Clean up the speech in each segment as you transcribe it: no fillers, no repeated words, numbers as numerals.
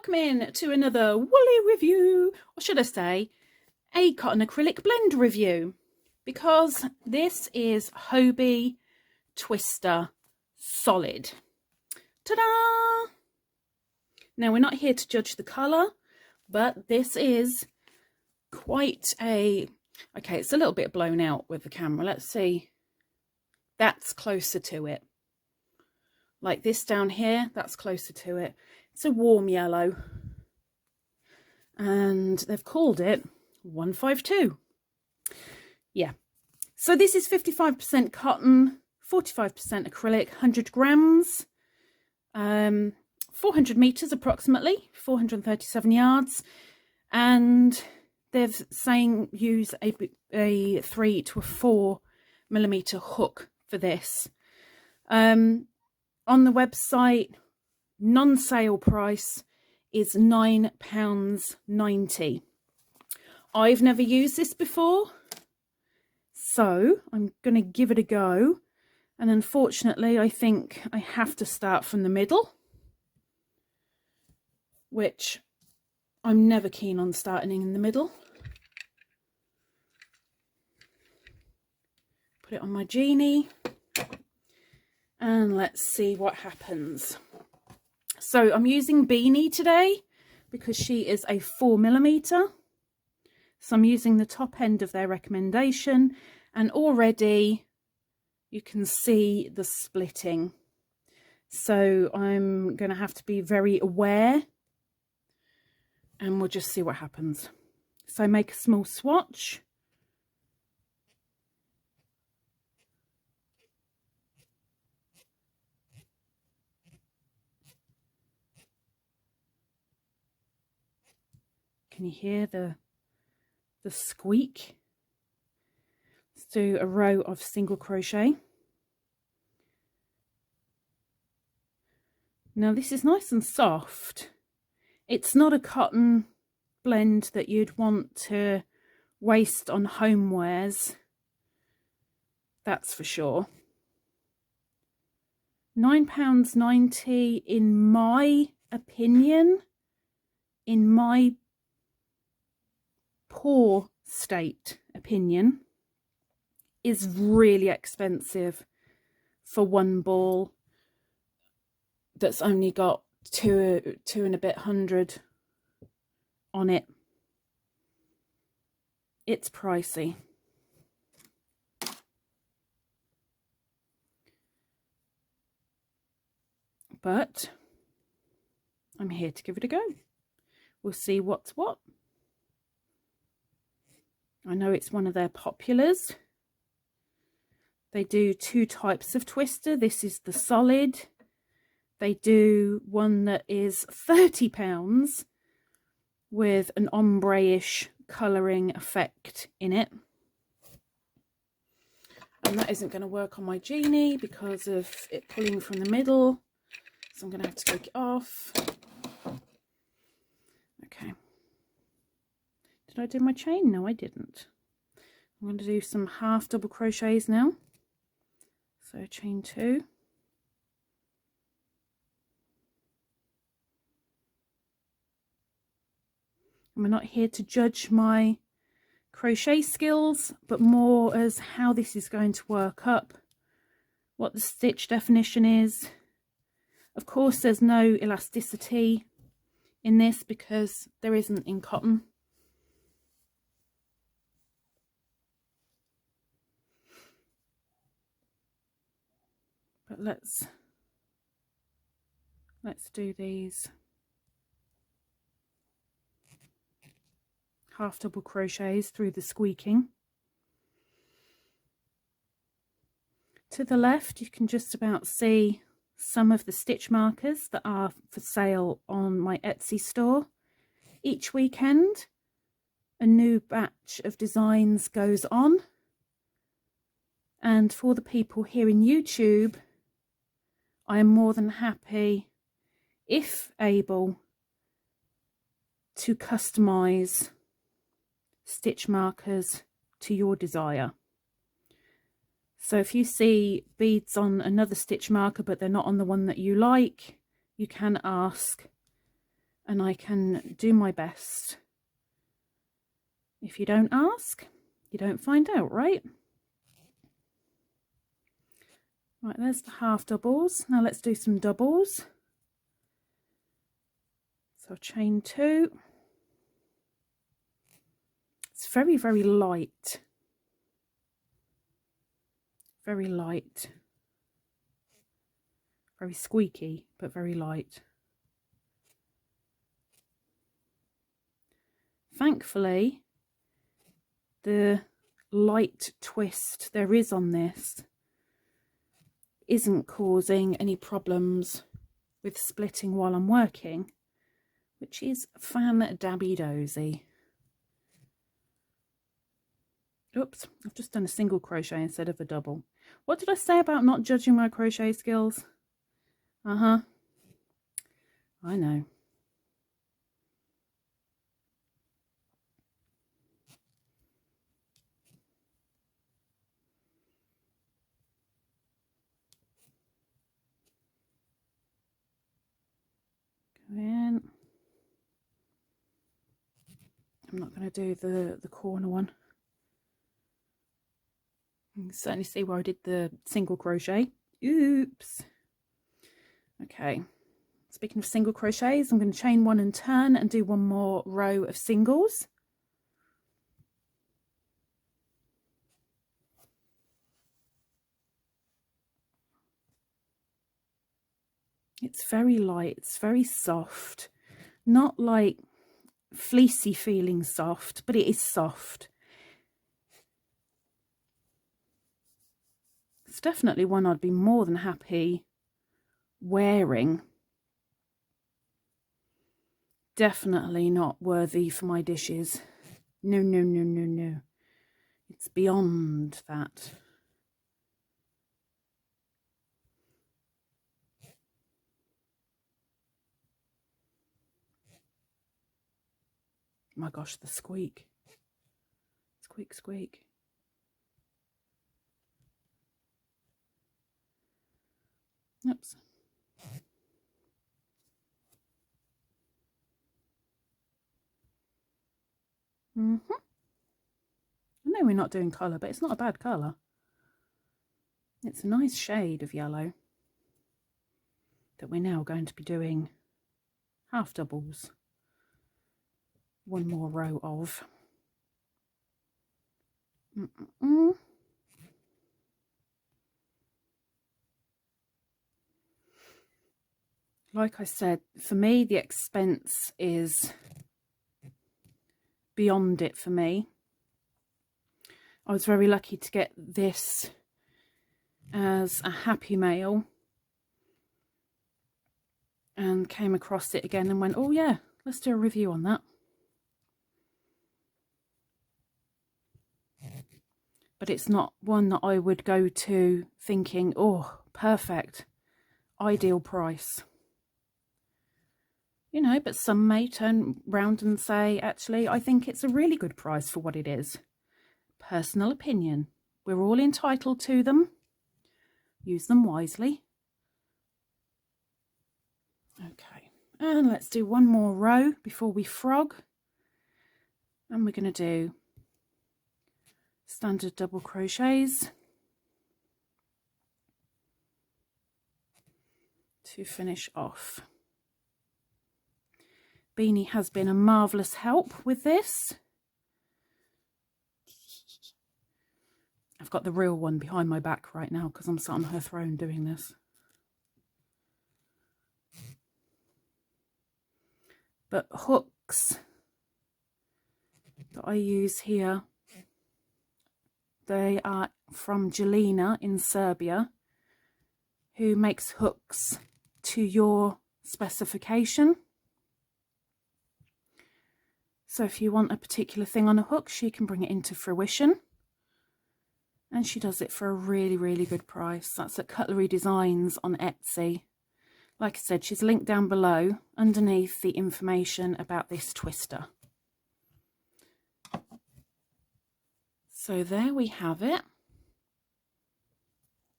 welcome in to another woolly review, or should I say a cotton acrylic blend review, because this is Hobbii Twister Solid. Ta-da! Now, we're not here to judge the colour, but this is quite a... Okay, it's a little bit blown out with the camera. Let's see. That's closer to it. Like this down here, that's closer to it. It's a warm yellow. And they've called it 152. Yeah. So this is 55% cotton, 45% acrylic, 100 grams, 400 meters approximately, 437 yards. And they're saying use a 3 to a 4 millimeter hook for this. On the website, non-sale price is £9.90. I've never used this before, so I'm going to give it a go. And unfortunately, I think I have to start from the middle, which I'm never keen on starting in the middle. Put it on my Beany. And let's see what happens. So I'm using Beany today because she is a 4 millimeter. So I'm using the top end of their recommendation, and already you can see the splitting. So I'm going to have to be very aware, and we'll just see what happens. So make a small swatch. Can you hear the squeak? Let's do a row of single crochet. Now this is nice and soft. It's not a cotton blend that you'd want to waste on homewares, that's for sure. £9.90 in my opinion, in my poor state opinion, is really expensive for one ball that's only got two and a bit hundred on it. It's pricey. But I'm here to give it a go. We'll see what's what. I know it's one of their populars. They do 2 types of twister. This is the solid. They do one that is £30 with an ombre-ish colouring effect in it. And that isn't going to work on my Beany because of it pulling from the middle. So I'm going to have to take it off. Okay. Did I do my chain? No, I didn't. I'm going to do some half double crochets now. So chain 2. And we're not here to judge my crochet skills, but more as how this is going to work up, what the stitch definition is. Of course, there's no elasticity in this because there isn't in cotton. But let's do these half double crochets through the squeaking. To the left, you can just about see some of the stitch markers that are for sale on my Etsy store. Each weekend, a new batch of designs goes on. And for the people here in YouTube, I am more than happy, if able, to customize stitch markers to your desire. So if you see beads on another stitch marker but they're not on the one that you like, you can ask and I can do my best. If you don't ask, you don't find out, right? Right, there's the half doubles. Now let's do some doubles. So chain 2. It's very, very light. Very light. Very squeaky, but very light. Thankfully, the light twist there is on this isn't causing any problems with splitting while I'm working, which is fan-dabby-dozy. Oops, I've just done a single crochet instead of a double. What did I say about not judging my crochet skills? I know. Go in. I'm not going to do the corner one. You can certainly see where I did the single crochet. Oops. Okay. Speaking of single crochets, I'm going to chain 1 and turn and do 1 more row of singles. It's very light, it's very soft, not like fleecy feeling soft, but it is soft. It's definitely one I'd be more than happy wearing. Definitely not worthy for my dishes. No, no, no, no, no. It's beyond that. My gosh, the squeak. Squeak, squeak. Oops. I know we're not doing colour, but it's not a bad colour. It's a nice shade of yellow that we're now going to be doing half doubles. 1 more row of. Like I said, for me, the expense is beyond it for me. I was very lucky to get this as a Happy Mail and came across it again and went, oh yeah, let's do a review on that. But it's not one that I would go to thinking, oh, perfect, ideal price. You know, but some may turn round and say, actually, I think it's a really good price for what it is. Personal opinion. We're all entitled to them. Use them wisely. Okay, and let's do 1 more row before we frog. And we're going to do standard double crochets to finish off. Beany has been a marvellous help with this. I've got the real one behind my back right now because I'm sat on her throne doing this. But hooks that I use here, they are from Jelena in Serbia, who makes hooks to your specification. So if you want a particular thing on a hook, she can bring it into fruition. And she does it for a really, really good price. That's at Cutlery Designs on Etsy. Like I said, she's linked down below underneath the information about this twister. So there we have it.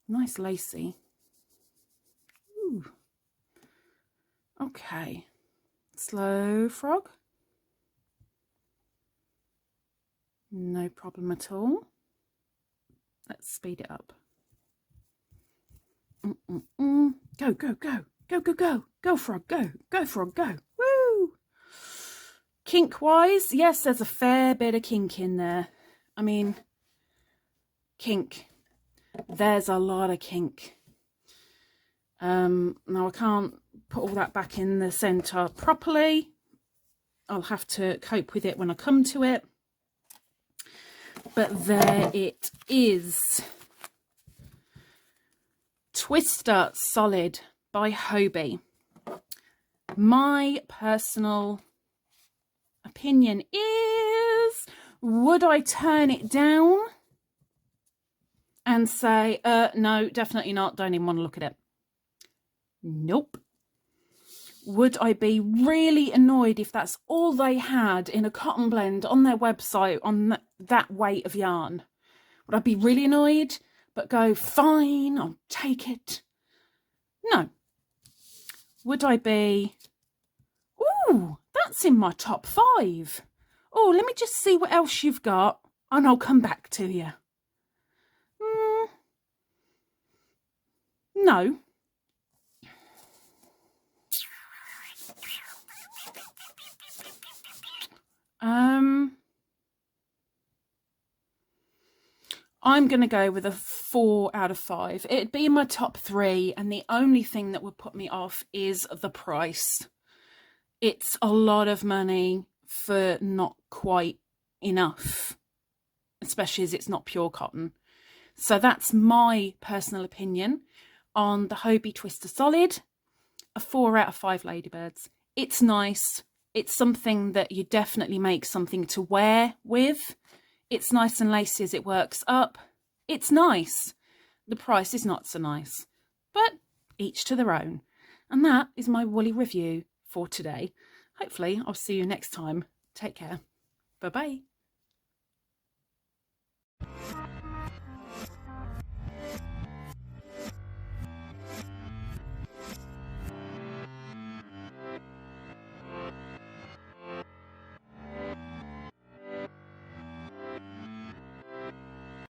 Nice lacy. Ooh. Okay. Slow frog. No problem at all. Let's speed it up. Go, go, go. Go, go, go. Go, frog, go. Go, frog, go. Woo! Kink-wise, yes, there's a fair bit of kink in there. I mean, kink. There's a lot of kink. Now, I can't put all that back in the centre properly. I'll have to cope with it when I come to it. But there it is. Twister Solid by Hobbii. My personal opinion is, would I turn it down and say, no, definitely not, don't even want to look at it? Nope. Would I be really annoyed if that's all they had in a cotton blend on their website on that weight of yarn? Would I be really annoyed, but go, fine, I'll take it? No. Would I be, ooh, that's in my top 5. Oh, let me just see what else you've got and I'll come back to you. No. I'm going to go with a 4 out of 5. It'd be in my top 3, and the only thing that would put me off is the price. It's a lot of money for not quite enough, especially as it's not pure cotton. So that's my personal opinion on the Hobbii Twister Solid. A 4 out of 5 Ladybirds. It's nice. It's something that you definitely make something to wear with. It's nice and lacy as it works up. It's nice. The price is not so nice, but each to their own. And that is my woolly review for today. Hopefully I'll see you next time. Take care. Bye-bye.